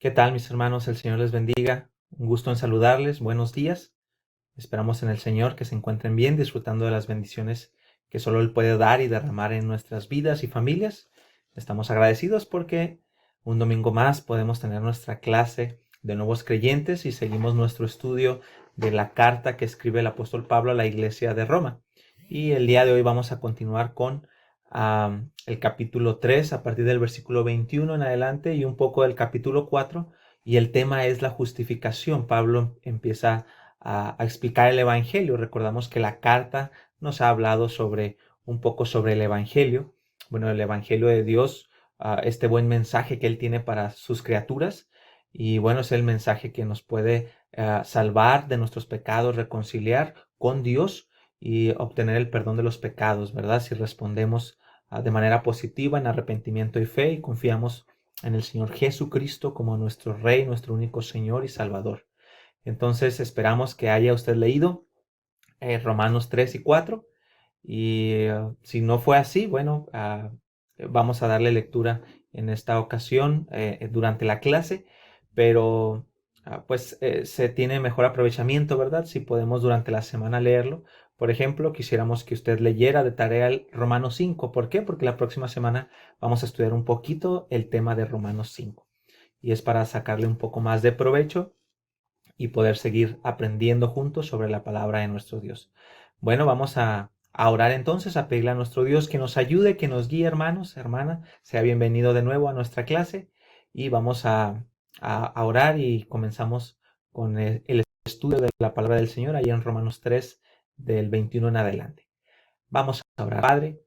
¿Qué tal, mis hermanos? El Señor les bendiga. Un gusto en saludarles. Buenos días. Esperamos en el Señor que se encuentren bien, disfrutando de las bendiciones que solo Él puede dar y derramar en nuestras vidas y familias. Estamos agradecidos porque un domingo más podemos tener nuestra clase de nuevos creyentes y seguimos nuestro estudio de la carta que escribe el apóstol Pablo a la iglesia de Roma. Y el día de hoy vamos a continuar con el capítulo 3 a partir del versículo 21 en adelante y un poco del capítulo 4, y el tema es la justificación. Pablo empieza a explicar el Evangelio. Recordamos que la carta nos ha hablado un poco sobre el Evangelio. Bueno, el Evangelio de Dios, este buen mensaje que Él tiene para sus criaturas. Y bueno, es el mensaje que nos puede salvar de nuestros pecados, reconciliar con Dios y obtener el perdón de los pecados, ¿verdad? Si respondemos de manera positiva en arrepentimiento y fe y confiamos en el Señor Jesucristo como nuestro Rey, nuestro único Señor y Salvador. Entonces esperamos que haya usted leído Romanos 3 y 4, y si no fue así, bueno, vamos a darle lectura en esta ocasión durante la clase, pero se tiene mejor aprovechamiento, ¿verdad? Si podemos durante la semana leerlo. Por ejemplo, quisiéramos que usted leyera de tarea el Romanos 5. ¿Por qué? Porque la próxima semana vamos a estudiar un poquito el tema de Romanos 5. Y es para sacarle un poco más de provecho y poder seguir aprendiendo juntos sobre la palabra de nuestro Dios. Bueno, vamos a orar entonces, a pedirle a nuestro Dios que nos ayude, que nos guíe, hermanos, hermana. Sea bienvenido de nuevo a nuestra clase y vamos a orar y comenzamos con el estudio de la palabra del Señor ahí en Romanos 3 del 21 en adelante. Vamos a orar. Padre,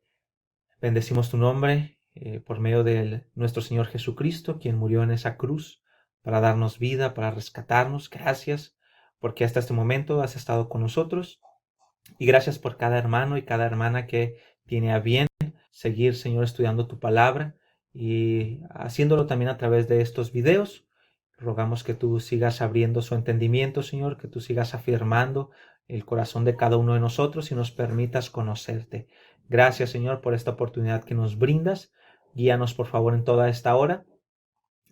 bendecimos tu nombre por medio de nuestro Señor Jesucristo, quien murió en esa cruz para darnos vida, para rescatarnos. Gracias porque hasta este momento has estado con nosotros. Y gracias por cada hermano y cada hermana que tiene a bien seguir, Señor, estudiando tu palabra y haciéndolo también a través de estos videos. Rogamos que tú sigas abriendo su entendimiento, Señor, que tú sigas afirmando el corazón de cada uno de nosotros y nos permitas conocerte. Gracias, Señor, por esta oportunidad que nos brindas. Guíanos, por favor, en toda esta hora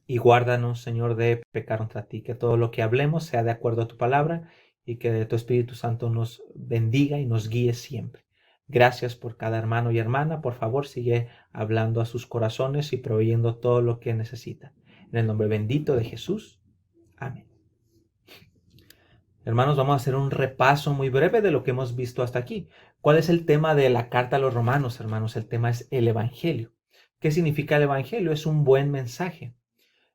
y guárdanos, Señor, de pecar contra ti. Que todo lo que hablemos sea de acuerdo a tu palabra y que tu Espíritu Santo nos bendiga y nos guíe siempre. Gracias por cada hermano y hermana. Por favor, sigue hablando a sus corazones y proveyendo todo lo que necesitan. En el nombre bendito de Jesús. Amén. Hermanos, vamos a hacer un repaso muy breve de lo que hemos visto hasta aquí. ¿Cuál es el tema de la carta a los romanos, hermanos? El tema es el Evangelio. ¿Qué significa el Evangelio? Es un buen mensaje.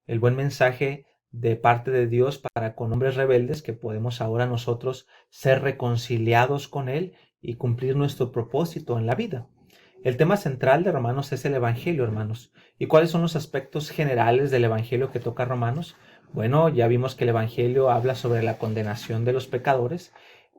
El buen mensaje de parte de Dios para con hombres rebeldes, que podemos ahora nosotros ser reconciliados con Él y cumplir nuestro propósito en la vida. El tema central de Romanos es el Evangelio, hermanos. ¿Y cuáles son los aspectos generales del Evangelio que toca Romanos? Bueno, ya vimos que el Evangelio habla sobre la condenación de los pecadores,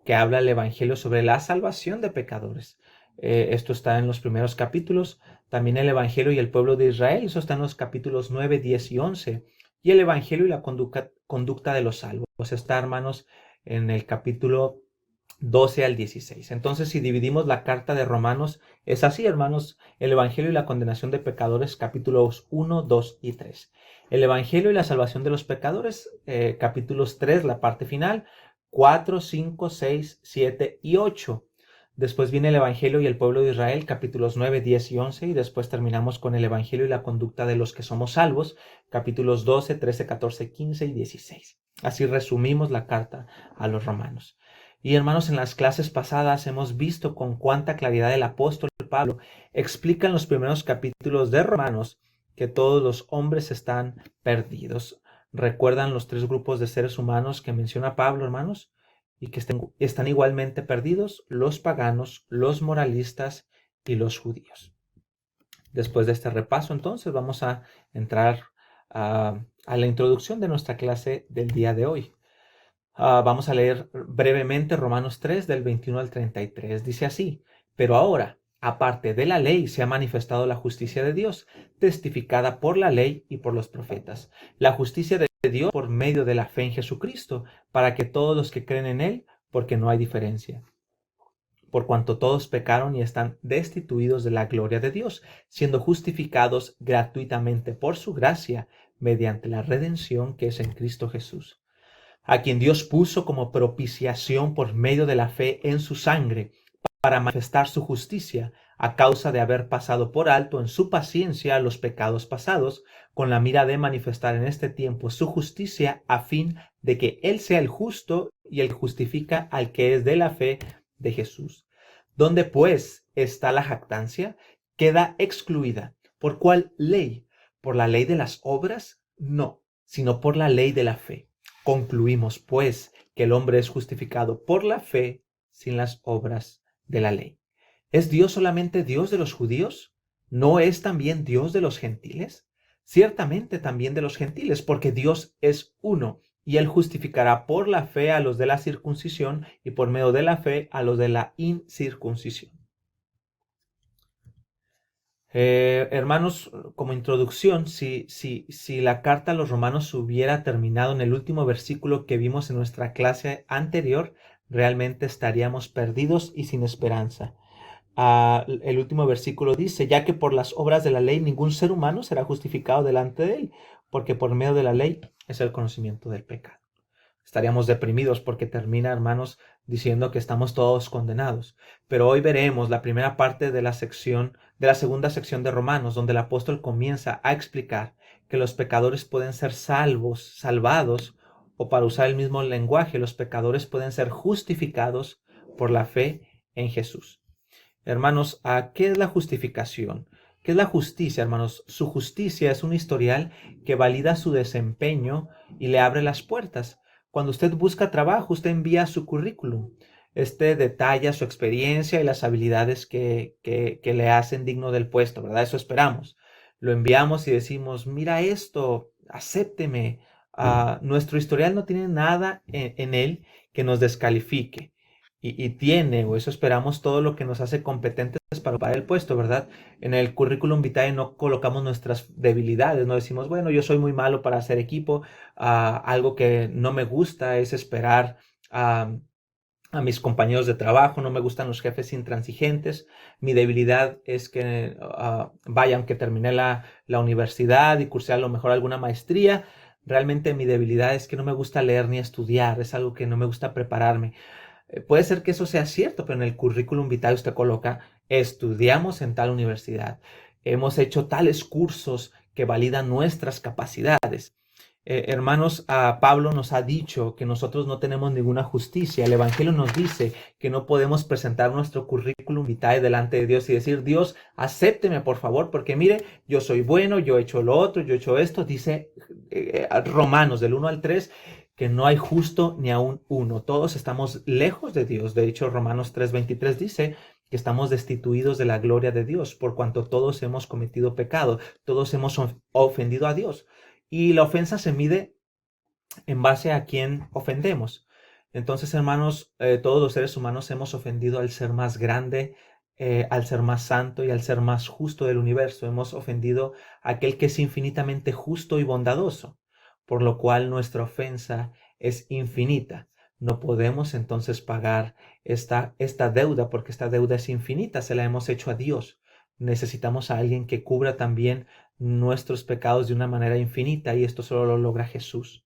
que habla el Evangelio sobre la salvación de pecadores. Esto está en los primeros capítulos. También el Evangelio y el pueblo de Israel, eso está en los capítulos 9, 10 y 11. Y el Evangelio y la conducta de los salvos, está, hermanos, en el capítulo 12 al 16. Entonces, si dividimos la carta de Romanos, es así, hermanos: el Evangelio y la condenación de pecadores, capítulos 1, 2 y 3. El Evangelio y la salvación de los pecadores, capítulos 3, la parte final, 4, 5, 6, 7 y 8. Después viene el Evangelio y el pueblo de Israel, capítulos 9, 10 y 11, y después terminamos con el Evangelio y la conducta de los que somos salvos, capítulos 12, 13, 14, 15 y 16. Así resumimos la carta a los romanos. Y hermanos, en las clases pasadas hemos visto con cuánta claridad el apóstol Pablo explica en los primeros capítulos de Romanos que todos los hombres están perdidos. ¿Recuerdan los tres grupos de seres humanos que menciona Pablo, hermanos? Y que están igualmente perdidos: los paganos, los moralistas y los judíos. Después de este repaso, entonces, vamos a entrar a la introducción de nuestra clase del día de hoy. Vamos a leer brevemente Romanos 3 del 21 al 33. Dice así: pero ahora, aparte de la ley, se ha manifestado la justicia de Dios, testificada por la ley y por los profetas. La justicia de Dios por medio de la fe en Jesucristo, para que todos los que creen en Él, porque no hay diferencia. Por cuanto todos pecaron y están destituidos de la gloria de Dios, siendo justificados gratuitamente por su gracia, mediante la redención que es en Cristo Jesús, a quien Dios puso como propiciación por medio de la fe en su sangre, para manifestar su justicia, a causa de haber pasado por alto en su paciencia los pecados pasados, con la mira de manifestar en este tiempo su justicia, a fin de que Él sea el justo y el que justifica al que es de la fe de Jesús. ¿Dónde pues está la jactancia? Queda excluida. ¿Por cuál ley? ¿Por la ley de las obras? No, sino por la ley de la fe. Concluimos, pues, que el hombre es justificado por la fe sin las obras de la ley. ¿Es Dios solamente Dios de los judíos? ¿No es también Dios de los gentiles? Ciertamente también de los gentiles, porque Dios es uno, y Él justificará por la fe a los de la circuncisión y por medio de la fe a los de la incircuncisión. Hermanos, como introducción, si la carta a los romanos hubiera terminado en el último versículo que vimos en nuestra clase anterior, realmente estaríamos perdidos y sin esperanza. El último versículo dice, ya que por las obras de la ley ningún ser humano será justificado delante de él, porque por medio de la ley es el conocimiento del pecado. Estaríamos deprimidos porque termina, hermanos, diciendo que estamos todos condenados. Pero hoy veremos la primera parte de la segunda sección de Romanos, donde el apóstol comienza a explicar que los pecadores pueden ser salvados, o para usar el mismo lenguaje, los pecadores pueden ser justificados por la fe en Jesús. Hermanos, ¿qué es la justificación? ¿Qué es la justicia, hermanos? Su justicia es un historial que valida su desempeño y le abre las puertas. Cuando usted busca trabajo, usted envía su currículum. Este detalla su experiencia y las habilidades que le hacen digno del puesto, ¿verdad? Eso esperamos. Lo enviamos y decimos, mira esto, acépteme. Nuestro historial no tiene nada en él que nos descalifique. Y tiene, o eso esperamos, todo lo que nos hace competentes para ocupar el puesto, ¿verdad? En el currículum vitae no colocamos nuestras debilidades, no decimos, bueno, yo soy muy malo para hacer equipo, algo que no me gusta es esperar a mis compañeros de trabajo, no me gustan los jefes intransigentes, mi debilidad es que, vaya, aunque terminé la universidad y cursé a lo mejor alguna maestría, realmente mi debilidad es que no me gusta leer ni estudiar, es algo que no me gusta prepararme. Puede ser que eso sea cierto, pero en el currículum vitae usted coloca, estudiamos en tal universidad, hemos hecho tales cursos que validan nuestras capacidades. Hermanos, Pablo nos ha dicho que nosotros no tenemos ninguna justicia. El Evangelio nos dice que no podemos presentar nuestro currículum vitae delante de Dios y decir, Dios, acépteme por favor, porque mire, yo soy bueno, yo he hecho lo otro, yo he hecho esto. Dice Romanos del 1 al 3 que no hay justo ni aún uno. Todos estamos lejos de Dios. De hecho, Romanos 3:23 dice que estamos destituidos de la gloria de Dios, por cuanto todos hemos cometido pecado, todos hemos ofendido a Dios. Y la ofensa se mide en base a quién ofendemos. Entonces, hermanos, todos los seres humanos hemos ofendido al ser más grande, al ser más santo y al ser más justo del universo. Hemos ofendido a aquel que es infinitamente justo y bondadoso, por lo cual nuestra ofensa es infinita. No podemos entonces pagar esta deuda, porque esta deuda es infinita, se la hemos hecho a Dios. Necesitamos a alguien que cubra también nuestros pecados de una manera infinita, y esto solo lo logra Jesús.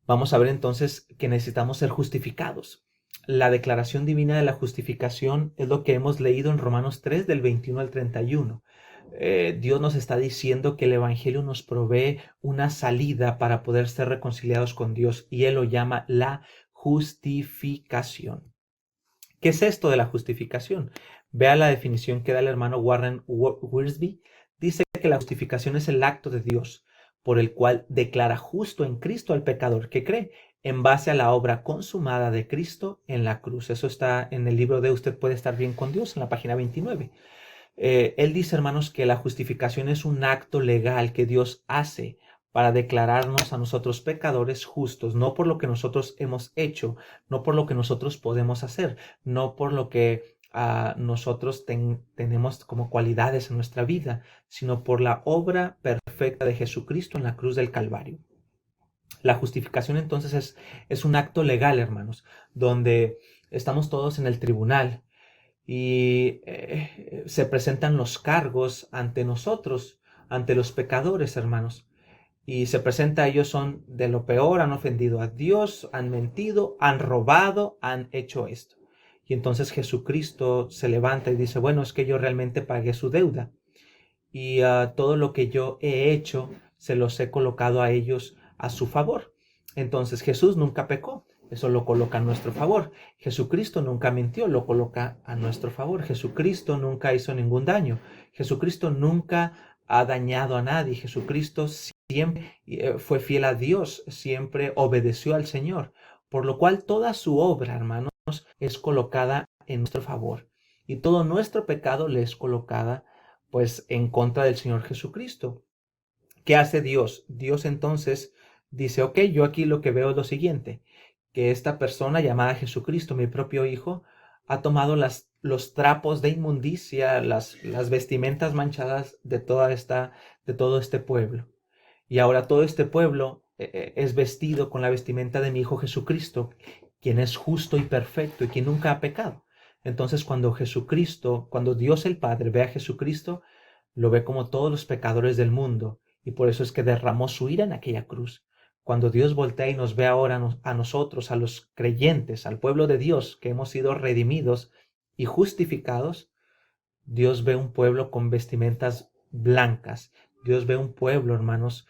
Vamos a ver entonces que necesitamos ser justificados. La declaración divina de la justificación es lo que hemos leído en Romanos 3 del 21 al 31. Dios nos está diciendo que el Evangelio nos provee una salida para poder ser reconciliados con Dios, y Él lo llama la justificación. ¿Qué es esto de la justificación? Vea la definición que da el hermano Warren Wiersbe. Dice que la justificación es el acto de Dios por el cual declara justo en Cristo al pecador que cree, en base a la obra consumada de Cristo en la cruz. Eso está en el libro de Usted puede estar bien con Dios, en la página 29. Él dice, hermanos, que la justificación es un acto legal que Dios hace para declararnos a nosotros pecadores justos, no por lo que nosotros hemos hecho, no por lo que nosotros podemos hacer, no por lo que nosotros tenemos como cualidades en nuestra vida, sino por la obra perfecta de Jesucristo en la cruz del Calvario. La justificación entonces es un acto legal, hermanos, donde estamos todos en el tribunal y se presentan los cargos ante nosotros, ante los pecadores, hermanos. y se presenta a ellos son de lo peor, han ofendido a Dios, han mentido, han robado, han hecho esto. Y entonces Jesucristo se levanta y dice, bueno, es que yo realmente pagué su deuda y todo lo que yo he hecho se los he colocado a ellos a su favor. Entonces Jesús nunca pecó, eso lo coloca a nuestro favor. Jesucristo nunca mintió, lo coloca a nuestro favor. Jesucristo nunca hizo ningún daño. Jesucristo nunca ha dañado a nadie. Jesucristo siempre fue fiel a Dios, siempre obedeció al Señor. Por lo cual toda su obra, hermanos, es colocada en nuestro favor. Y todo nuestro pecado le es colocada pues en contra del Señor Jesucristo. ¿Qué hace Dios? Dios entonces dice, ok, yo aquí lo que veo es lo siguiente, que esta persona llamada Jesucristo, mi propio Hijo, ha tomado los trapos de inmundicia, las vestimentas manchadas de todo este pueblo. Y ahora todo este pueblo es vestido con la vestimenta de mi Hijo Jesucristo, quien es justo y perfecto y quien nunca ha pecado. Entonces cuando Dios el Padre ve a Jesucristo, lo ve como todos los pecadores del mundo, y por eso es que derramó su ira en aquella cruz. Cuando Dios voltea y nos ve ahora a nosotros, a los creyentes, al pueblo de Dios, que hemos sido redimidos y justificados, Dios ve un pueblo con vestimentas blancas. Dios ve un pueblo, hermanos,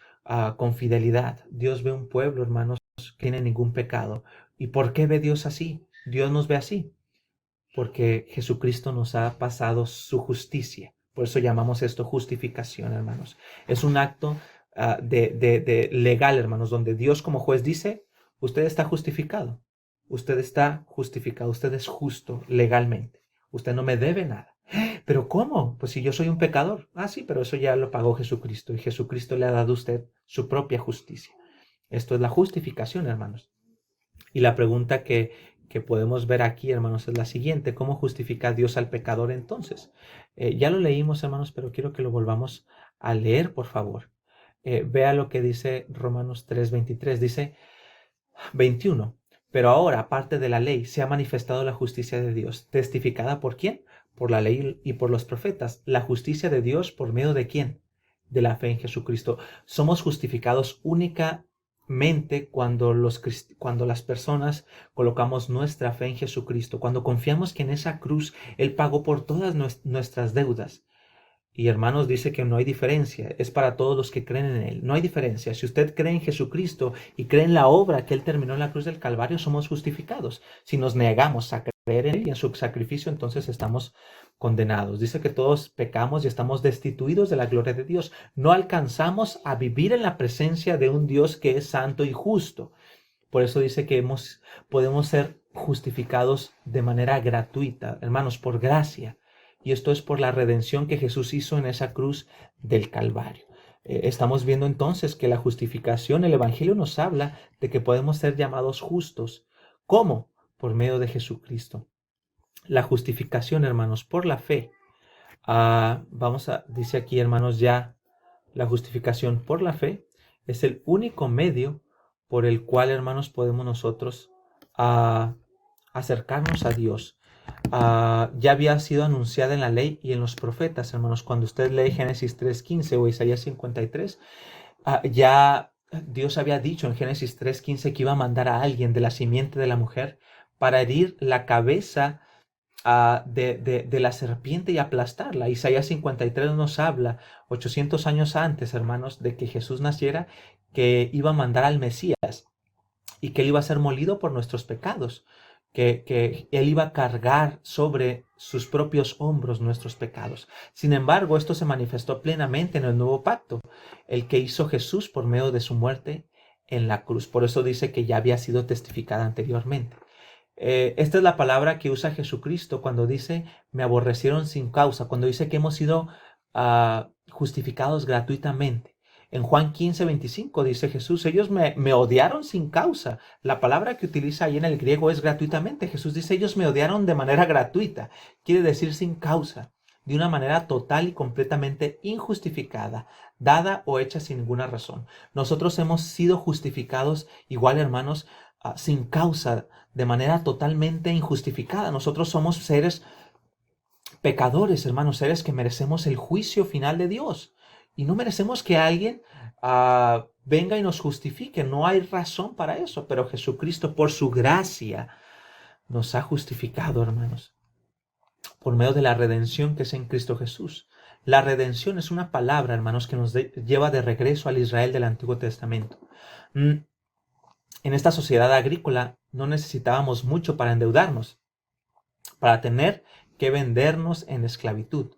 con fidelidad. Dios ve un pueblo, hermanos, que no tiene ningún pecado. ¿Y por qué ve Dios así? Dios nos ve así porque Jesucristo nos ha pasado su justicia. Por eso llamamos esto justificación, hermanos. Es un acto de legal, hermanos, donde Dios como juez dice, usted está justificado. Usted está justificado. Usted es justo legalmente. Usted no me debe nada. ¿Pero cómo? Pues si yo soy un pecador. Ah, sí, pero eso ya lo pagó Jesucristo. Y Jesucristo le ha dado a usted su propia justicia. Esto es la justificación, hermanos. Y la pregunta que podemos ver aquí, hermanos, es la siguiente. ¿Cómo justifica Dios al pecador entonces? Ya lo leímos, hermanos, pero quiero que lo volvamos a leer, por favor. Vea lo que dice Romanos 3:23. Dice 21. Pero ahora, aparte de la ley, se ha manifestado la justicia de Dios. ¿Testificada por quién? Por la ley y por los profetas. ¿La justicia de Dios por medio de quién? De la fe en Jesucristo. Somos justificados únicamente cuando las personas colocamos nuestra fe en Jesucristo, cuando confiamos que en esa cruz Él pagó por todas nuestras deudas. Y hermanos, dice que no hay diferencia, es para todos los que creen en Él. No hay diferencia. Si usted cree en Jesucristo y cree en la obra que Él terminó en la cruz del Calvario, somos justificados. Si nos negamos a creer en Él y en su sacrificio, entonces estamos condenados. Dice que todos pecamos y estamos destituidos de la gloria de Dios. No alcanzamos a vivir en la presencia de un Dios que es santo y justo. Por eso dice que podemos ser justificados de manera gratuita, hermanos, por gracia. Y esto es por la redención que Jesús hizo en esa cruz del Calvario. Estamos viendo entonces que la justificación, el Evangelio nos habla de que podemos ser llamados justos. ¿Cómo? Por medio de Jesucristo. La justificación, hermanos, por la fe. Dice aquí, hermanos, ya la justificación por la fe es el único medio por el cual, hermanos, podemos nosotros acercarnos a Dios. Ya había sido anunciada en la ley y en los profetas, hermanos. Cuando usted lee Génesis 3:15 o Isaías 53, ya Dios había dicho en Génesis 3:15 que iba a mandar a alguien de la simiente de la mujer para herir la cabeza de la serpiente y aplastarla. Isaías 53 nos habla, 800 años antes, hermanos, de que Jesús naciera, que iba a mandar al Mesías y que él iba a ser molido por nuestros pecados, que él iba a cargar sobre sus propios hombros nuestros pecados. Sin embargo, esto se manifestó plenamente en el nuevo pacto, el que hizo Jesús por medio de su muerte en la cruz. Por eso dice que ya había sido testificada anteriormente. Esta es la palabra que usa Jesucristo cuando dice, me aborrecieron sin causa, cuando dice que hemos sido justificados gratuitamente. En Juan 15:25 dice Jesús, ellos me odiaron sin causa. La palabra que utiliza ahí en el griego es gratuitamente. Jesús dice, ellos me odiaron de manera gratuita. Quiere decir sin causa, de una manera total y completamente injustificada, dada o hecha sin ninguna razón. Nosotros hemos sido justificados igual, hermanos, sin causa, de manera totalmente injustificada. Nosotros somos seres pecadores, hermanos, seres que merecemos el juicio final de Dios. Y no merecemos que alguien venga y nos justifique. No hay razón para eso, pero Jesucristo, por su gracia, nos ha justificado, hermanos, por medio de la redención que es en Cristo Jesús. La redención es una palabra, hermanos, que nos lleva de regreso al Israel del Antiguo Testamento. En esta sociedad agrícola no necesitábamos mucho para endeudarnos, para tener que vendernos en esclavitud.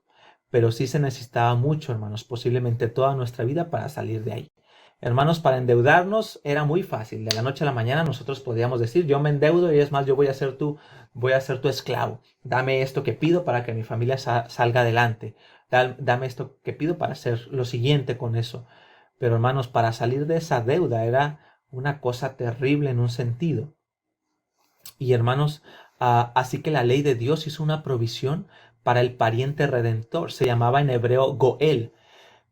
Pero sí se necesitaba mucho, hermanos, posiblemente toda nuestra vida para salir de ahí. Hermanos, para endeudarnos era muy fácil. De la noche a la mañana nosotros podíamos decir, yo me endeudo y es más, yo voy a ser tu esclavo. Dame esto que pido para que mi familia salga adelante. Dame esto que pido para hacer lo siguiente con eso. Pero hermanos, para salir de esa deuda era una cosa terrible en un sentido. Y hermanos, así que la ley de Dios hizo una provisión para el pariente redentor. Se llamaba en hebreo Goel,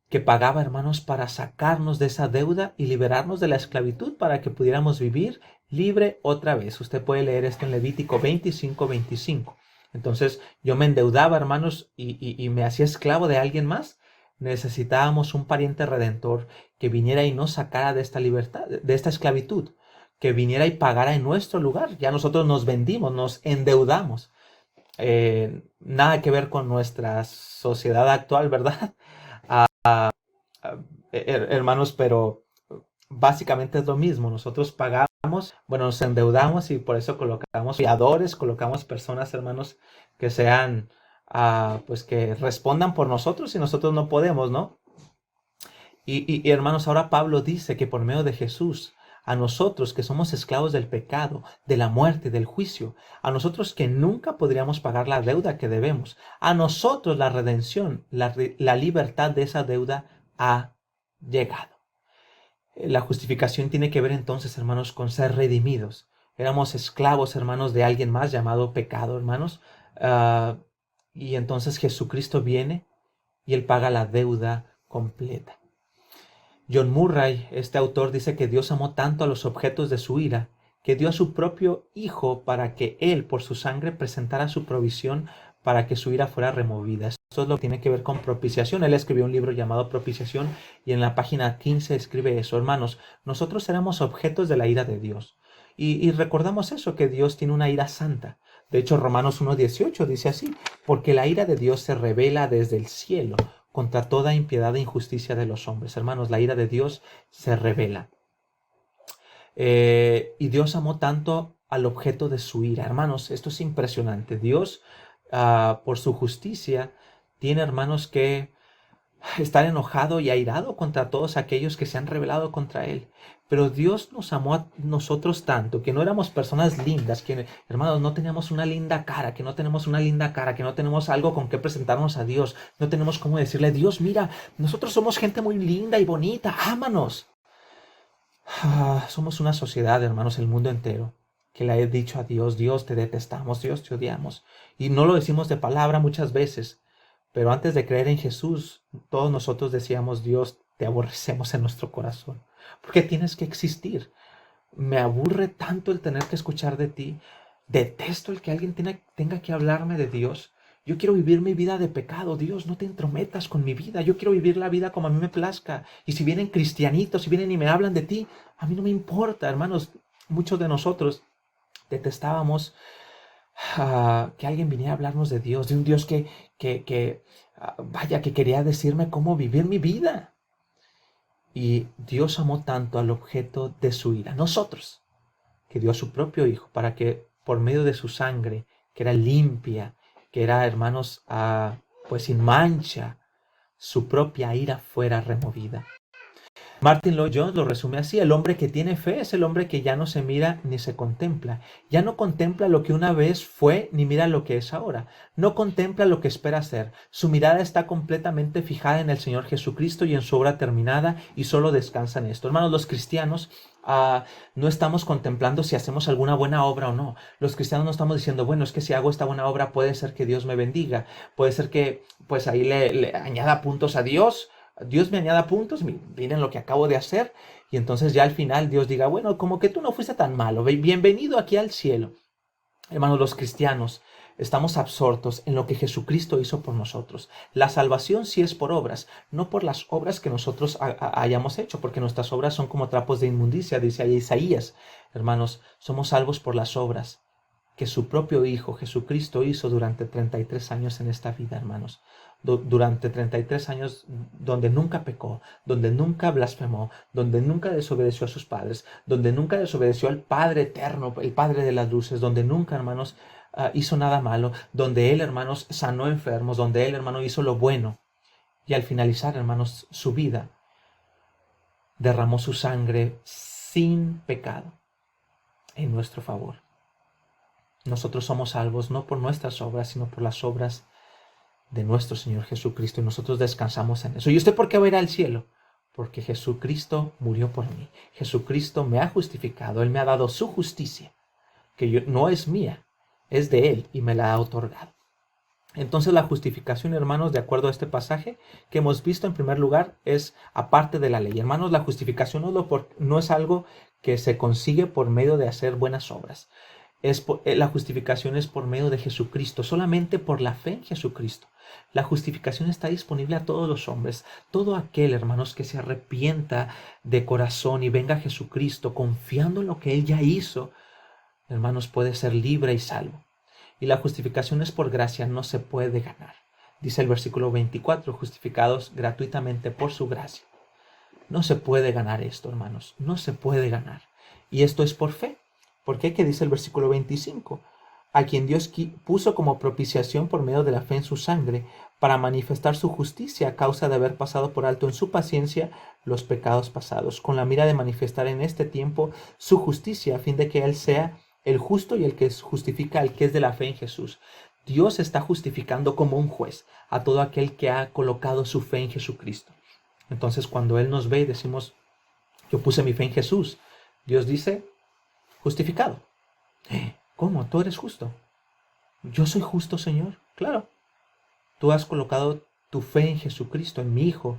que pagaba, hermanos, para sacarnos de esa deuda y liberarnos de la esclavitud para que pudiéramos vivir libre otra vez. Usted puede leer esto en Levítico 25:25. Entonces yo me endeudaba, hermanos, y me hacía esclavo de alguien más. Necesitábamos un pariente redentor que viniera y nos sacara de esta libertad, de esta esclavitud, que viniera y pagara en nuestro lugar. Ya nosotros nos vendimos, nos endeudamos. Nada que ver con nuestra sociedad actual, ¿verdad? Hermanos, pero básicamente es lo mismo. Nosotros pagamos, bueno, nos endeudamos y por eso colocamos fiadores, colocamos personas, hermanos, que sean, pues que respondan por nosotros y nosotros no podemos, ¿no? Y hermanos, ahora Pablo dice que por medio de Jesús, a nosotros que somos esclavos del pecado, de la muerte, del juicio, a nosotros que nunca podríamos pagar la deuda que debemos, a nosotros la redención, la libertad de esa deuda ha llegado. La justificación tiene que ver entonces, hermanos, con ser redimidos. Éramos esclavos, hermanos, de alguien más llamado pecado, hermanos. Y entonces Jesucristo viene y Él paga la deuda completa. John Murray, este autor, dice que Dios amó tanto a los objetos de su ira que dio a su propio Hijo para que Él, por su sangre, presentara su provisión para que su ira fuera removida. Esto es lo que tiene que ver con propiciación. Él escribió un libro llamado Propiciación y en la página 15 escribe eso. Hermanos, nosotros éramos objetos de la ira de Dios. Y recordamos eso, que Dios tiene una ira santa. De hecho, Romanos 1:18 dice así, porque la ira de Dios se revela desde el cielo contra toda impiedad e injusticia de los hombres. Hermanos, la ira de Dios se revela. Y Dios amó tanto al objeto de su ira. Hermanos, esto es impresionante. Dios, por su justicia, tiene, hermanos, que estar enojado y airado contra todos aquellos que se han rebelado contra Él. Pero Dios nos amó a nosotros tanto, que no éramos personas lindas, que, hermanos, no teníamos una linda cara, que no tenemos una linda cara, que no tenemos algo con que presentarnos a Dios, no tenemos cómo decirle, Dios, mira, nosotros somos gente muy linda y bonita, ámanos. Somos una sociedad, hermanos, el mundo entero, que le ha dicho a Dios, Dios, te detestamos, Dios, te odiamos. Y no lo decimos de palabra muchas veces, pero antes de creer en Jesús, todos nosotros decíamos, Dios, te aborrecemos en nuestro corazón. Porque tienes que existir. Me aburre tanto el tener que escuchar de ti. Detesto el que alguien tenga que hablarme de Dios. Yo quiero vivir mi vida de pecado. Dios, no te entrometas con mi vida. Yo quiero vivir la vida como a mí me plazca. Y si vienen cristianitos, si vienen y me hablan de ti, a mí no me importa, hermanos. Muchos de nosotros detestábamos que alguien viniera a hablarnos de Dios, de un Dios que quería decirme cómo vivir mi vida. Y Dios amó tanto al objeto de su ira, nosotros, que dio a su propio Hijo para que por medio de su sangre, que era limpia, que era, hermanos, pues sin mancha, su propia ira fuera removida. Martin Lloyd Jones lo resume así: el hombre que tiene fe es el hombre que ya no se mira ni se contempla. Ya no contempla lo que una vez fue ni mira lo que es ahora. No contempla lo que espera ser. Su mirada está completamente fijada en el Señor Jesucristo y en su obra terminada y solo descansa en esto. Hermanos, los cristianos no estamos contemplando si hacemos alguna buena obra o no. Los cristianos no estamos diciendo, bueno, es que si hago esta buena obra puede ser que Dios me bendiga. Puede ser que pues ahí le añada puntos a Dios. Dios me añada puntos, miren lo que acabo de hacer, y entonces ya al final Dios diga, bueno, como que tú no fuiste tan malo, bienvenido aquí al cielo. Hermanos, los cristianos Estamos absortos en lo que Jesucristo hizo por nosotros. La salvación sí es por obras, no por las obras que nosotros hayamos hecho, porque nuestras obras son como trapos de inmundicia, dice ahí Isaías. Hermanos, somos salvos por las obras que su propio Hijo Jesucristo hizo durante 33 años en esta vida, hermanos. Durante 33 años donde nunca pecó, donde nunca blasfemó, donde nunca desobedeció a sus padres, donde nunca desobedeció al Padre eterno, el Padre de las luces, donde nunca, hermanos, hizo nada malo, donde Él, hermanos, sanó enfermos, donde Él, hermano, hizo lo bueno. Y al finalizar, hermanos, su vida, derramó su sangre sin pecado en nuestro favor. Nosotros somos salvos no por nuestras obras, sino por las obras de nuestro Señor Jesucristo, y nosotros descansamos en eso. ¿Y usted por qué va a ir al cielo? Porque Jesucristo murió por mí. Jesucristo me ha justificado. Él me ha dado su justicia, que no es mía, es de Él, y me la ha otorgado. Entonces la justificación, hermanos, de acuerdo a este pasaje que hemos visto, en primer lugar, es aparte de la ley. Hermanos, la justificación no es algo que se consigue por medio de hacer buenas obras. La justificación es por medio de Jesucristo, solamente por la fe en Jesucristo. La justificación está disponible a todos los hombres. Todo aquel, hermanos, que se arrepienta de corazón y venga a Jesucristo confiando en lo que Él ya hizo, hermanos, puede ser libre y salvo. Y la justificación es por gracia, no se puede ganar. Dice el versículo 24, justificados gratuitamente por su gracia. No se puede ganar esto, hermanos, no se puede ganar. Y esto es por fe. ¿Por qué? ¿Qué dice el versículo 25? A quien Dios puso como propiciación por medio de la fe en su sangre, para manifestar su justicia a causa de haber pasado por alto en su paciencia los pecados pasados, con la mira de manifestar en este tiempo su justicia, a fin de que Él sea el justo y el que justifica al que es de la fe en Jesús. Dios está justificando como un juez a todo aquel que ha colocado su fe en Jesucristo. Entonces, cuando Él nos ve y decimos, yo puse mi fe en Jesús, Dios dice, justificado. ¿Cómo? ¿Tú eres justo? ¿Yo soy justo, Señor? Claro. Tú has colocado tu fe en Jesucristo, en mi Hijo,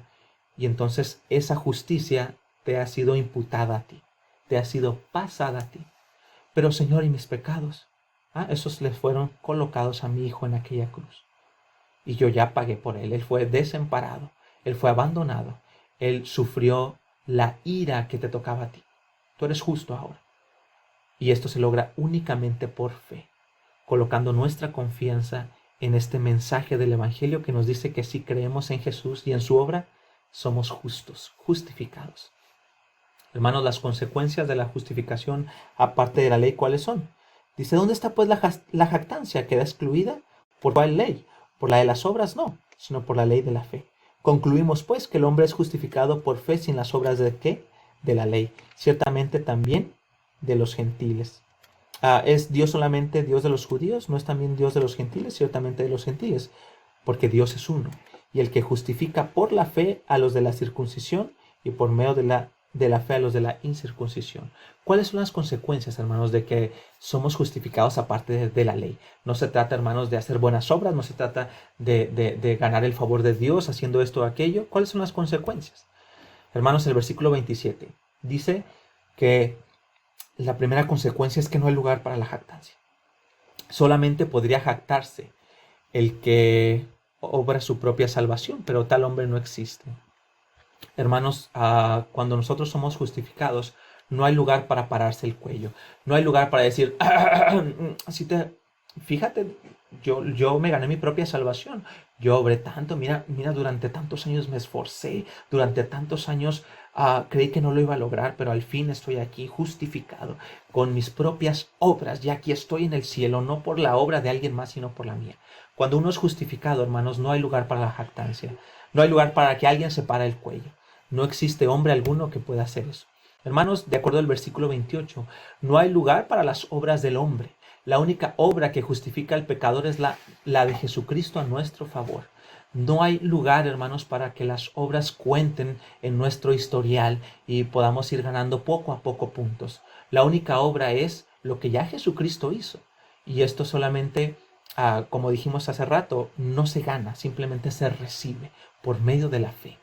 y entonces esa justicia te ha sido imputada a ti, te ha sido pasada a ti. Pero, Señor, ¿y mis pecados? Esos les fueron colocados a mi Hijo en aquella cruz. Y yo ya pagué por Él. Él fue desamparado, Él fue abandonado, Él sufrió la ira que te tocaba a ti. Tú eres justo ahora. Y esto se logra únicamente por fe, colocando nuestra confianza en este mensaje del Evangelio que nos dice que si creemos en Jesús y en su obra, somos justos, justificados. Hermanos, las consecuencias de la justificación aparte de la ley, ¿cuáles son? Dice, ¿dónde está pues la jactancia? ¿Queda excluida? ¿Por cuál ley? Por la de las obras no, sino por la ley de la fe. Concluimos pues que el hombre es justificado por fe sin las obras de ¿qué? De la ley. Ciertamente también de los gentiles. ¿Es Dios solamente Dios de los judíos? ¿No es también Dios de los gentiles? Ciertamente de los gentiles, porque Dios es uno. Y el que justifica por la fe a los de la circuncisión y por medio de la fe a los de la incircuncisión. ¿Cuáles son las consecuencias, hermanos, de que somos justificados aparte de la ley? No se trata, hermanos, de hacer buenas obras, no se trata de ganar el favor de Dios haciendo esto o aquello. ¿Cuáles son las consecuencias? Hermanos, el versículo 27 dice que la primera consecuencia es que no hay lugar para la jactancia. Solamente podría jactarse el que obra su propia salvación, pero tal hombre no existe. Hermanos, cuando nosotros somos justificados, no hay lugar para pararse el cuello. No hay lugar para decir, fíjate, yo me gané mi propia salvación. Yo obré tanto, mira, durante tantos años me esforcé, durante tantos años creí que no lo iba a lograr, pero al fin estoy aquí justificado con mis propias obras y aquí estoy en el cielo, no por la obra de alguien más, sino por la mía. Cuando uno es justificado, hermanos, no hay lugar para la jactancia. No hay lugar para que alguien se pare el cuello. No existe hombre alguno que pueda hacer eso. Hermanos, de acuerdo al versículo 28, no hay lugar para las obras del hombre. La única obra que justifica al pecador es la de Jesucristo a nuestro favor. No hay lugar, hermanos, para que las obras cuenten en nuestro historial y podamos ir ganando poco a poco puntos. La única obra es lo que ya Jesucristo hizo. Y esto solamente, como dijimos hace rato, no se gana, simplemente se recibe por medio de la fe.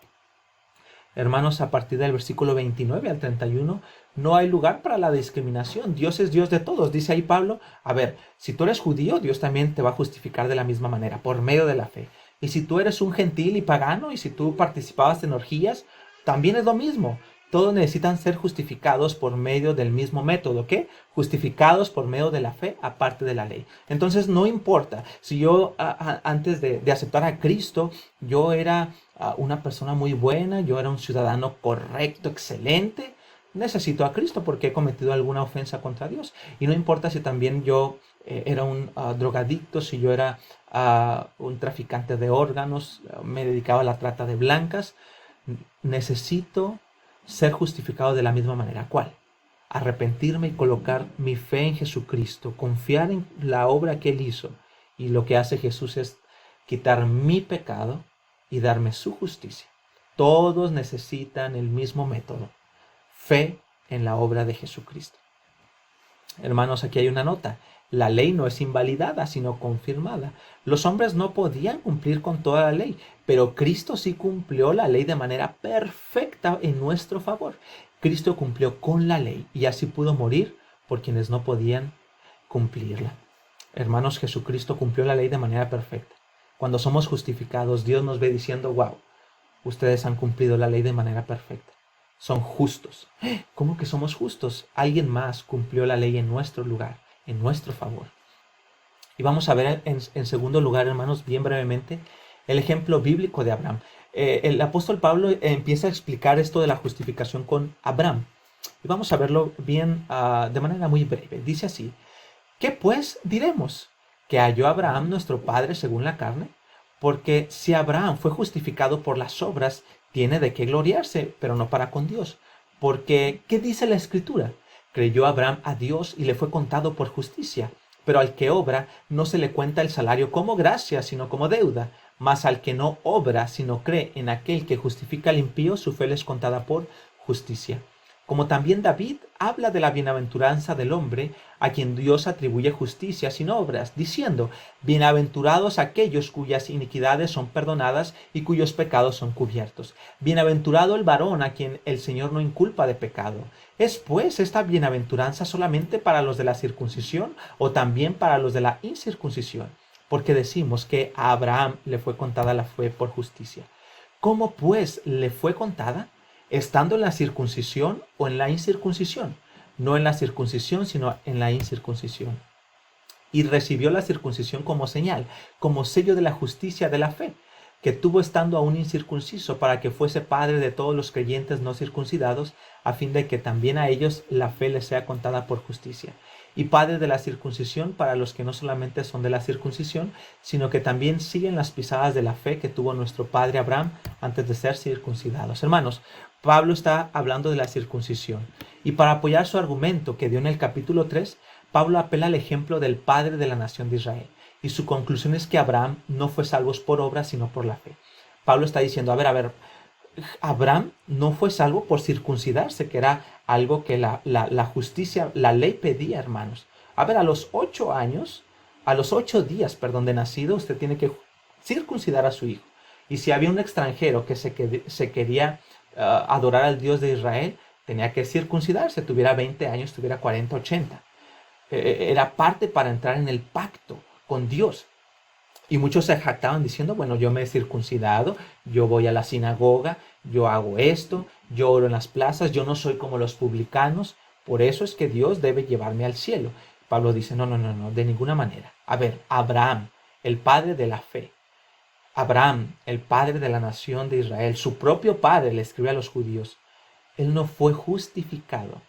Hermanos, a partir del versículo 29 al 31, no hay lugar para la discriminación. Dios es Dios de todos. Dice ahí Pablo, a ver, si tú eres judío, Dios también te va a justificar de la misma manera, por medio de la fe. Y si tú eres un gentil y pagano, y si tú participabas en orgías, también es lo mismo. Todos necesitan ser justificados por medio del mismo método, ¿qué? Justificados por medio de la fe, aparte de la ley. Entonces, no importa si yo antes de aceptar a Cristo, yo era una persona muy buena, yo era un ciudadano correcto, excelente, necesito a Cristo porque he cometido alguna ofensa contra Dios. Y no importa si también yo era un drogadicto, si yo era un traficante de órganos, me dedicaba a la trata de blancas, necesito ser justificado de la misma manera. ¿Cuál? Arrepentirme y colocar mi fe en Jesucristo, confiar en la obra que Él hizo. Y lo que hace Jesús es quitar mi pecado y darme su justicia. Todos necesitan el mismo método, fe en la obra de Jesucristo. Hermanos, aquí hay una nota. La ley no es invalidada, sino confirmada. Los hombres no podían cumplir con toda la ley, pero Cristo sí cumplió la ley de manera perfecta en nuestro favor. Cristo cumplió con la ley y así pudo morir por quienes no podían cumplirla. Hermanos, Jesucristo cumplió la ley de manera perfecta. Cuando somos justificados, Dios nos ve diciendo, wow, ustedes han cumplido la ley de manera perfecta. Son justos. ¿Cómo que somos justos? Alguien más cumplió la ley en nuestro lugar, en nuestro favor. Y vamos a ver en segundo lugar, hermanos, bien brevemente, el ejemplo bíblico de Abraham. El apóstol Pablo empieza a explicar esto de la justificación con Abraham. Y vamos a verlo bien de manera muy breve. Dice así, ¿qué pues diremos? ¿Que halló Abraham nuestro padre según la carne? Porque si Abraham fue justificado por las obras, tiene de qué gloriarse, pero no para con Dios. Porque, ¿qué dice la Escritura? Creyó Abraham a Dios y le fue contado por justicia. Pero al que obra no se le cuenta el salario como gracia, sino como deuda. Mas al que no obra, sino cree en aquel que justifica al impío, su fe le es contada por justicia. Como también David habla de la bienaventuranza del hombre a quien Dios atribuye justicia sin obras, diciendo, bienaventurados aquellos cuyas iniquidades son perdonadas y cuyos pecados son cubiertos. Bienaventurado el varón a quien el Señor no inculpa de pecado. ¿Es pues esta bienaventuranza solamente para los de la circuncisión o también para los de la incircuncisión? Porque decimos que a Abraham le fue contada la fe por justicia. ¿Cómo pues le fue contada? Estando en la circuncisión o en la incircuncisión. No en la circuncisión, sino en la incircuncisión. Y recibió la circuncisión como señal, como sello de la justicia de la fe, que tuvo estando aún incircunciso, para que fuese padre de todos los creyentes no circuncidados, a fin de que también a ellos la fe les sea contada por justicia. Y padre de la circuncisión para los que no solamente son de la circuncisión, sino que también siguen las pisadas de la fe que tuvo nuestro padre Abraham antes de ser circuncidados. Hermanos, Pablo está hablando de la circuncisión. Y para apoyar su argumento que dio en el capítulo 3, Pablo apela al ejemplo del padre de la nación de Israel. Y su conclusión es que Abraham no fue salvo por obras, sino por la fe. Pablo está diciendo, a ver, Abraham no fue salvo por circuncidarse, que era algo que la justicia, la ley pedía, hermanos. A ver, a los 8 días, de nacido, usted tiene que circuncidar a su hijo. Y si había un extranjero que se quería adorar al Dios de Israel, tenía que circuncidarse, tuviera 20 años, tuviera 40, 80. Era parte para entrar en el pacto con Dios. Y muchos se jactaban diciendo, bueno, yo me he circuncidado, yo voy a la sinagoga, yo hago esto, yo oro en las plazas, yo no soy como los publicanos, por eso es que Dios debe llevarme al cielo. Pablo dice, no, de ninguna manera. A ver, Abraham, el padre de la fe, Abraham, el padre de la nación de Israel, su propio padre le escribe a los judíos, él no fue justificado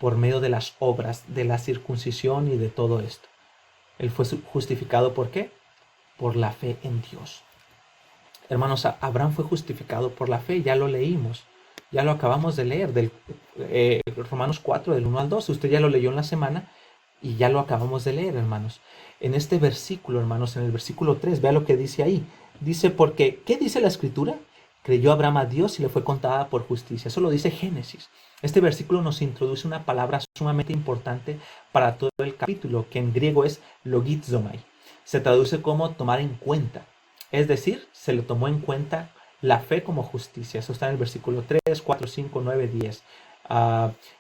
por medio de las obras, de la circuncisión y de todo esto. Él fue justificado ¿por qué? Por la fe en Dios. Hermanos, Abraham fue justificado por la fe, ya lo leímos, ya lo acabamos de leer, del Romanos 4, del 1 al 2, usted ya lo leyó en la semana y ya lo acabamos de leer, hermanos. En este versículo, hermanos, en el versículo 3, vea lo que dice ahí. Dice, porque, ¿qué dice la Escritura? Creyó Abraham a Dios y le fue contada por justicia. Eso lo dice Génesis. Este versículo nos introduce una palabra sumamente importante para todo el capítulo, que en griego es logizomai. Se traduce como tomar en cuenta. Es decir, se le tomó en cuenta la fe como justicia. Eso está en el versículo 3, 4, 5, 9, 10.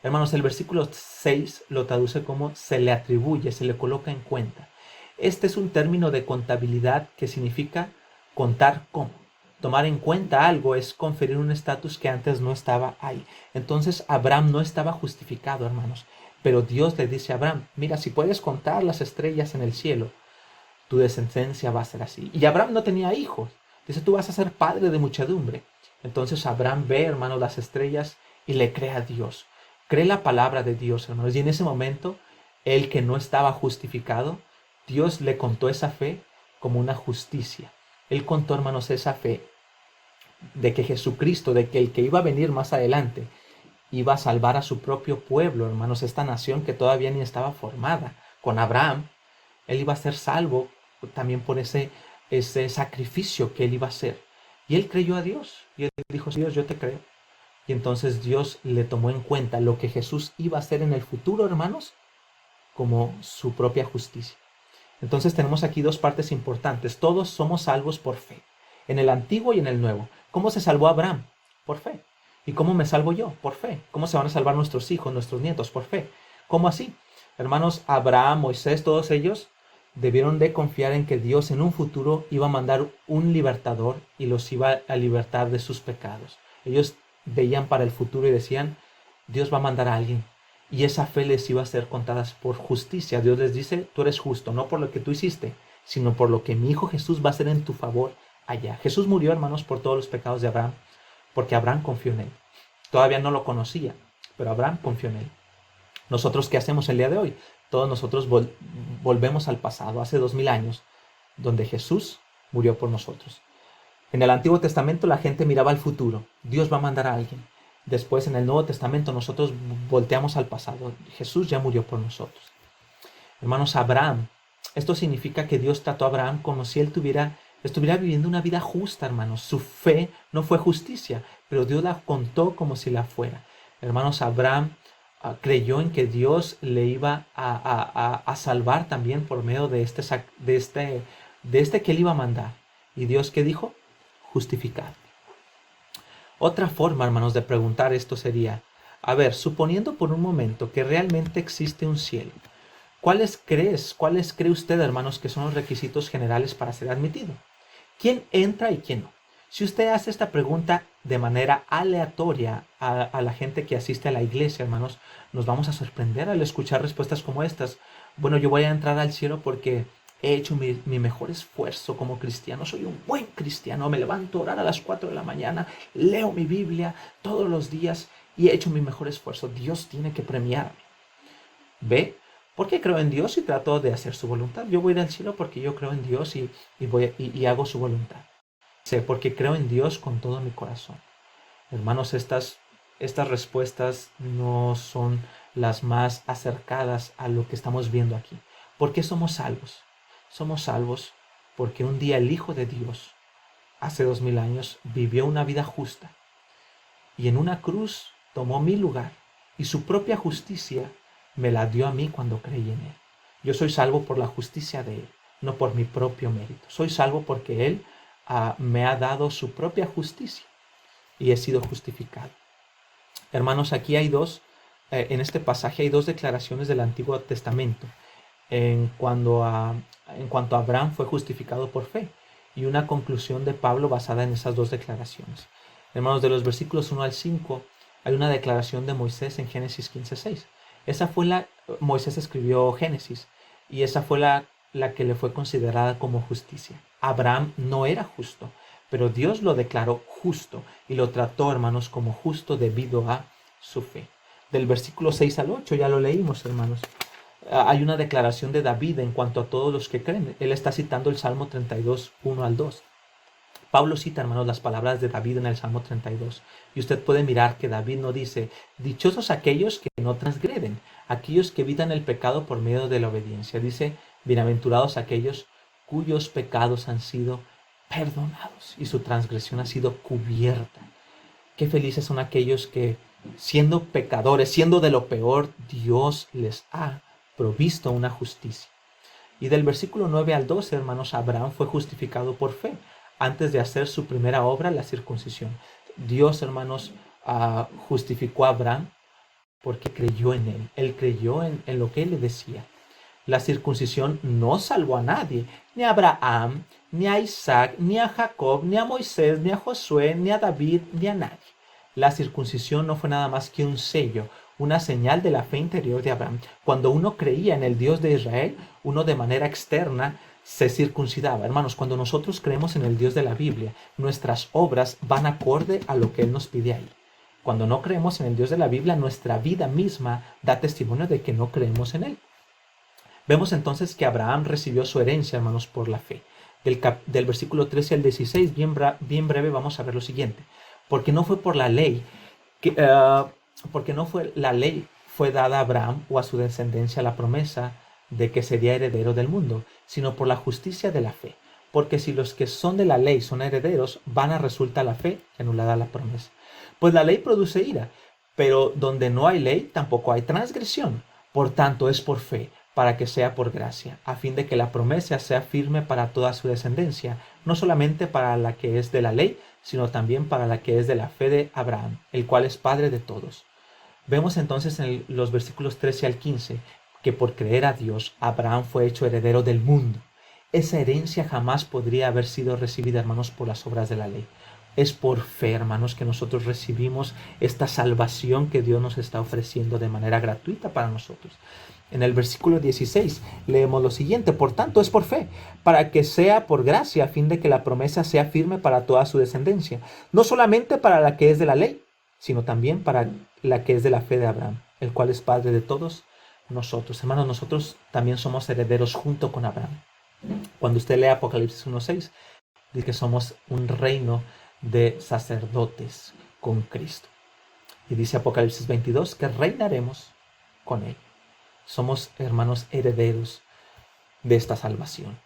Hermanos, el versículo 6 lo traduce como se le atribuye, se le coloca en cuenta. Este es un término de contabilidad que significa contar cómo. Tomar en cuenta algo es conferir un estatus que antes no estaba ahí. Entonces Abraham no estaba justificado, hermanos. Pero Dios le dice a Abraham, mira, si puedes contar las estrellas en el cielo, tu descendencia va a ser así. Y Abraham no tenía hijos. Dice, tú vas a ser padre de muchedumbre. Entonces Abraham ve, hermanos, las estrellas y le cree a Dios. Cree la palabra de Dios, hermanos. Y en ese momento, él que no estaba justificado, Dios le contó esa fe como una justicia. Él contó, hermanos, esa fe de que Jesucristo, de que el que iba a venir más adelante, iba a salvar a su propio pueblo, hermanos, esta nación que todavía ni estaba formada. Con Abraham, él iba a ser salvo también por ese sacrificio que él iba a hacer. Y él creyó a Dios. Y él dijo, Dios, yo te creo. Y entonces Dios le tomó en cuenta lo que Jesús iba a hacer en el futuro, hermanos, como su propia justicia. Entonces tenemos aquí dos partes importantes. Todos somos salvos por fe, en el Antiguo y en el Nuevo. ¿Cómo se salvó Abraham? Por fe. ¿Y cómo me salvo yo? Por fe. ¿Cómo se van a salvar nuestros hijos, nuestros nietos? Por fe. ¿Cómo así? Hermanos, Abraham, Moisés, todos ellos debieron de confiar en que Dios en un futuro iba a mandar un libertador y los iba a libertar de sus pecados. Ellos veían para el futuro y decían, Dios va a mandar a alguien. Y esa fe les iba a ser contada por justicia. Dios les dice, tú eres justo, no por lo que tú hiciste, sino por lo que mi hijo Jesús va a hacer en tu favor allá. Jesús murió, hermanos, por todos los pecados de Abraham, porque Abraham confió en él. Todavía no lo conocía, pero Abraham confió en él. ¿Nosotros qué hacemos el día de hoy? Todos nosotros volvemos al pasado, hace 2000 años, donde Jesús murió por nosotros. En el Antiguo Testamento la gente miraba al futuro. Dios va a mandar a alguien. Después en el Nuevo Testamento nosotros volteamos al pasado. Jesús ya murió por nosotros. Hermanos, Abraham, esto significa que Dios trató a Abraham como si él estuviera viviendo una vida justa, hermanos. Su fe no fue justicia, pero Dios la contó como si la fuera. Hermanos, Abraham creyó en que Dios le iba a salvar también por medio de este que él iba a mandar. ¿Y Dios qué dijo? Justificar. Otra forma, hermanos, de preguntar esto sería, a ver, suponiendo por un momento que realmente existe un cielo, ¿cuáles cree usted, hermanos, que son los requisitos generales para ser admitido? ¿Quién entra y quién no? Si usted hace esta pregunta de manera aleatoria a la gente que asiste a la iglesia, hermanos, nos vamos a sorprender al escuchar respuestas como estas. Bueno, yo voy a entrar al cielo porque he hecho mi mejor esfuerzo como cristiano. Soy un buen cristiano. Me levanto a orar a las 4 de la mañana. Leo mi Biblia todos los días y he hecho mi mejor esfuerzo. Dios tiene que premiarme. ¿Ve? Porque creo en Dios y trato de hacer su voluntad. Yo voy a ir al cielo porque yo creo en Dios y hago su voluntad. Sé porque creo en Dios con todo mi corazón. Hermanos, estas respuestas no son las más acercadas a lo que estamos viendo aquí. ¿Por qué somos salvos? Somos salvos porque un día el Hijo de Dios, hace 2000 años, vivió una vida justa y en una cruz tomó mi lugar y su propia justicia me la dio a mí cuando creí en Él. Yo soy salvo por la justicia de Él, no por mi propio mérito. Soy salvo porque Él me ha dado su propia justicia y he sido justificado. Hermanos, aquí hay en este pasaje hay dos declaraciones del Antiguo Testamento en cuanto a Abraham fue justificado por fe y una conclusión de Pablo basada en esas dos declaraciones. Hermanos, de los versículos 1 al 5 hay una declaración de Moisés en Génesis 15:6. Moisés escribió Génesis y esa fue la que le fue considerada como justicia. Abraham no era justo, pero Dios lo declaró justo y lo trató, hermanos, como justo debido a su fe. Del versículo 6 al 8 ya lo leímos, hermanos. Hay una declaración de David en cuanto a todos los que creen. Él está citando el Salmo 32, 1 al 2. Pablo cita, hermanos, las palabras de David en el Salmo 32. Y usted puede mirar que David no dice, dichosos aquellos que no transgreden, aquellos que evitan el pecado por medio de la obediencia. Dice, bienaventurados aquellos cuyos pecados han sido perdonados y su transgresión ha sido cubierta. Qué felices son aquellos que, siendo pecadores, siendo de lo peor, Dios les ha provisto una justicia. Y del versículo 9 al 12, hermanos, Abraham fue justificado por fe. antes de hacer su primera obra, la circuncisión. Dios, hermanos, justificó a Abraham porque creyó en él. Él creyó en lo que él le decía. La circuncisión no salvó a nadie, ni a Abraham, ni a Isaac, ni a Jacob, ni a Moisés, ni a Josué, ni a David, ni a nadie. La circuncisión no fue nada más que un sello, una señal de la fe interior de Abraham. Cuando uno creía en el Dios de Israel, uno de manera externa se circuncidaba. Hermanos, cuando nosotros creemos en el Dios de la Biblia, nuestras obras van acorde a lo que Él nos pide ahí. Cuando no creemos en el Dios de la Biblia, nuestra vida misma da testimonio de que no creemos en Él. Vemos entonces que Abraham recibió su herencia, hermanos, por la fe. Del versículo 13 al 16, bien breve, vamos a ver lo siguiente. Porque no fue por la ley, fue dada a Abraham o a su descendencia la promesa de que sería heredero del mundo, sino por la justicia de la fe. Porque si los que son de la ley son herederos, vana resulta la fe, anulada la promesa. Pues la ley produce ira, pero donde no hay ley, tampoco hay transgresión. Por tanto, es por fe, para que sea por gracia, a fin de que la promesa sea firme para toda su descendencia, no solamente para la que es de la ley, sino también para la que es de la fe de Abraham, el cual es Padre de todos. Vemos entonces en los versículos 13 al 15 que por creer a Dios, Abraham fue hecho heredero del mundo. Esa herencia jamás podría haber sido recibida, hermanos, por las obras de la ley. Es por fe, hermanos, que nosotros recibimos esta salvación que Dios nos está ofreciendo de manera gratuita para nosotros. En el versículo 16 leemos lo siguiente: por tanto es por fe, para que sea por gracia, a fin de que la promesa sea firme para toda su descendencia, no solamente para la que es de la ley, sino también para la que es de la fe de Abraham, el cual es Padre de todos nosotros. Hermanos, nosotros también somos herederos junto con Abraham. Cuando usted lee Apocalipsis 1:6, dice que somos un reino de sacerdotes con Cristo. Y dice Apocalipsis 22 que reinaremos con Él. Somos, hermanos, herederos de esta salvación.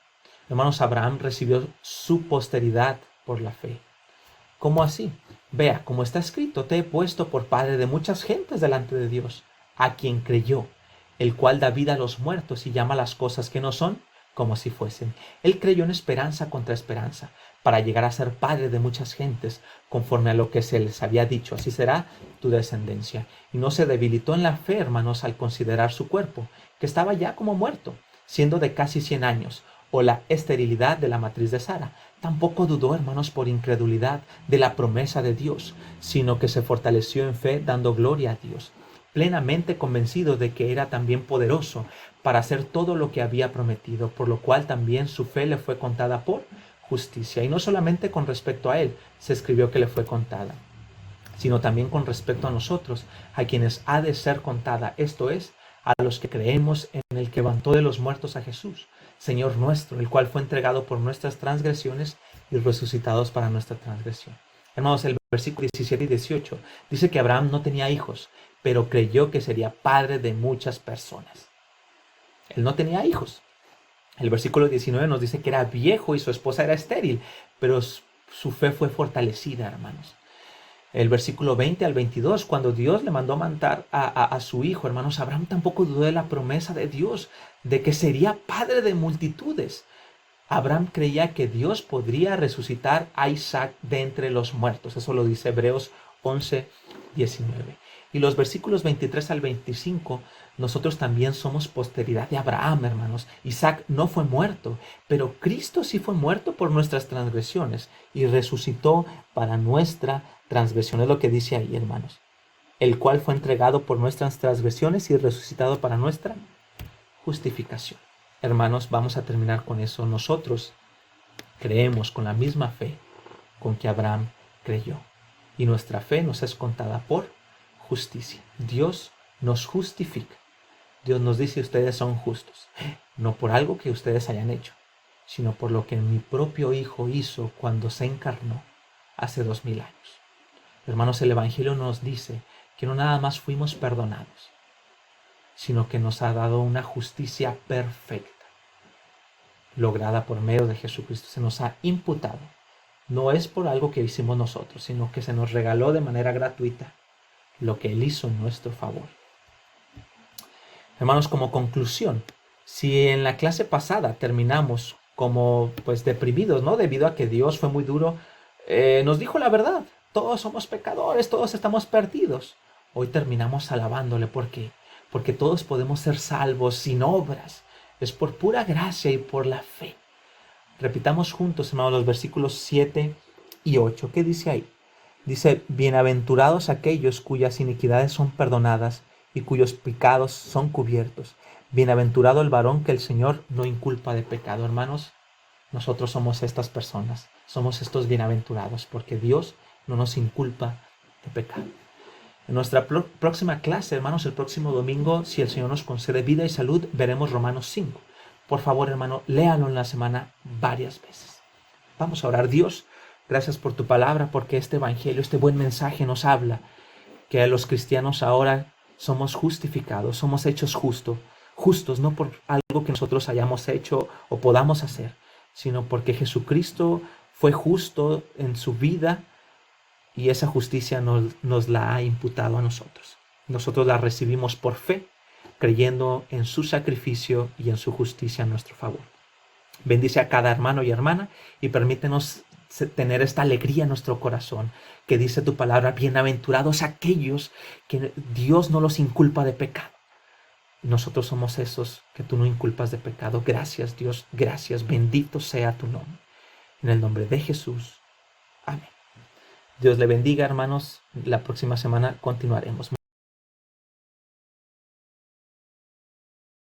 Hermanos, Abraham recibió su posteridad por la fe. ¿Cómo así? Vea, como está escrito, te he puesto por padre de muchas gentes delante de Dios, a quien creyó, el cual da vida a los muertos y llama las cosas que no son como si fuesen. Él creyó en esperanza contra esperanza, para llegar a ser padre de muchas gentes, conforme a lo que se les había dicho, así será tu descendencia. Y no se debilitó en la fe, hermanos, al considerar su cuerpo, que estaba ya como muerto, siendo de casi 100 años, o la esterilidad de la matriz de Sara. Tampoco dudó, hermanos, por incredulidad de la promesa de Dios, sino que se fortaleció en fe, dando gloria a Dios, plenamente convencido de que era también poderoso para hacer todo lo que había prometido, por lo cual también su fe le fue contada por justicia. Y no solamente con respecto a él se escribió que le fue contada, sino también con respecto a nosotros, a quienes ha de ser contada, esto es, a los que creemos en el que levantó de los muertos a Jesús, Señor nuestro, el cual fue entregado por nuestras transgresiones y resucitados para nuestra transgresión. Hermanos, el versículo 17 y 18 dice que Abraham no tenía hijos, pero creyó que sería padre de muchas personas. Él no tenía hijos. El versículo 19 nos dice que era viejo y su esposa era estéril, pero su fe fue fortalecida, hermanos. El versículo 20 al 22, cuando Dios le mandó matar a su hijo, hermanos, Abraham tampoco dudó de la promesa de Dios, de que sería padre de multitudes. Abraham creía que Dios podría resucitar a Isaac de entre los muertos. Eso lo dice Hebreos 11:19. Y los versículos 23 al 25, nosotros también somos posteridad de Abraham, hermanos. Isaac no fue muerto, pero Cristo sí fue muerto por nuestras transgresiones y resucitó para nuestra transgresión. Es lo que dice ahí, hermanos. El cual fue entregado por nuestras transgresiones y resucitado para nuestra justificación. Hermanos, vamos a terminar con eso. Nosotros creemos con la misma fe con que Abraham creyó. Y nuestra fe nos es contada por justicia. Dios nos justifica. Dios nos dice: ustedes son justos. No por algo que ustedes hayan hecho, sino por lo que mi propio Hijo hizo cuando se encarnó hace 2000 años. Hermanos, el Evangelio nos dice que no nada más fuimos perdonados, sino que nos ha dado una justicia perfecta, lograda por medio de Jesucristo. Se nos ha imputado. No es por algo que hicimos nosotros, sino que se nos regaló de manera gratuita lo que Él hizo en nuestro favor. Hermanos, como conclusión, si en la clase pasada terminamos como pues deprimidos, ¿no? Debido a que Dios fue muy duro, nos dijo la verdad. Todos somos pecadores, todos estamos perdidos. Hoy terminamos alabándole porque todos podemos ser salvos sin obras. Es por pura gracia y por la fe. Repitamos juntos, hermanos, los versículos 7 y 8. ¿Qué dice ahí? Dice, bienaventurados aquellos cuyas iniquidades son perdonadas y cuyos pecados son cubiertos. Bienaventurado el varón que el Señor no inculpa de pecado. Hermanos, nosotros somos estas personas, somos estos bienaventurados, porque Dios no nos inculpa de pecado. En nuestra próxima clase, hermanos, el próximo domingo, si el Señor nos concede vida y salud, veremos Romanos 5. Por favor, hermano, léalo en la semana varias veces. Vamos a orar. Dios, gracias por tu palabra, porque este evangelio, este buen mensaje nos habla que los cristianos ahora somos justificados, somos hechos justos no por algo que nosotros hayamos hecho o podamos hacer, sino porque Jesucristo fue justo en su vida y esa justicia nos la ha imputado a nosotros. Nosotros la recibimos por fe, creyendo en su sacrificio y en su justicia a nuestro favor. Bendice a cada hermano y hermana y permítenos tener esta alegría en nuestro corazón, que dice tu palabra, bienaventurados aquellos que Dios no los inculpa de pecado. Nosotros somos esos que tú no inculpas de pecado. Gracias, Dios, gracias, bendito sea tu nombre. En el nombre de Jesús. Amén. Dios le bendiga, hermanos. La próxima semana continuaremos.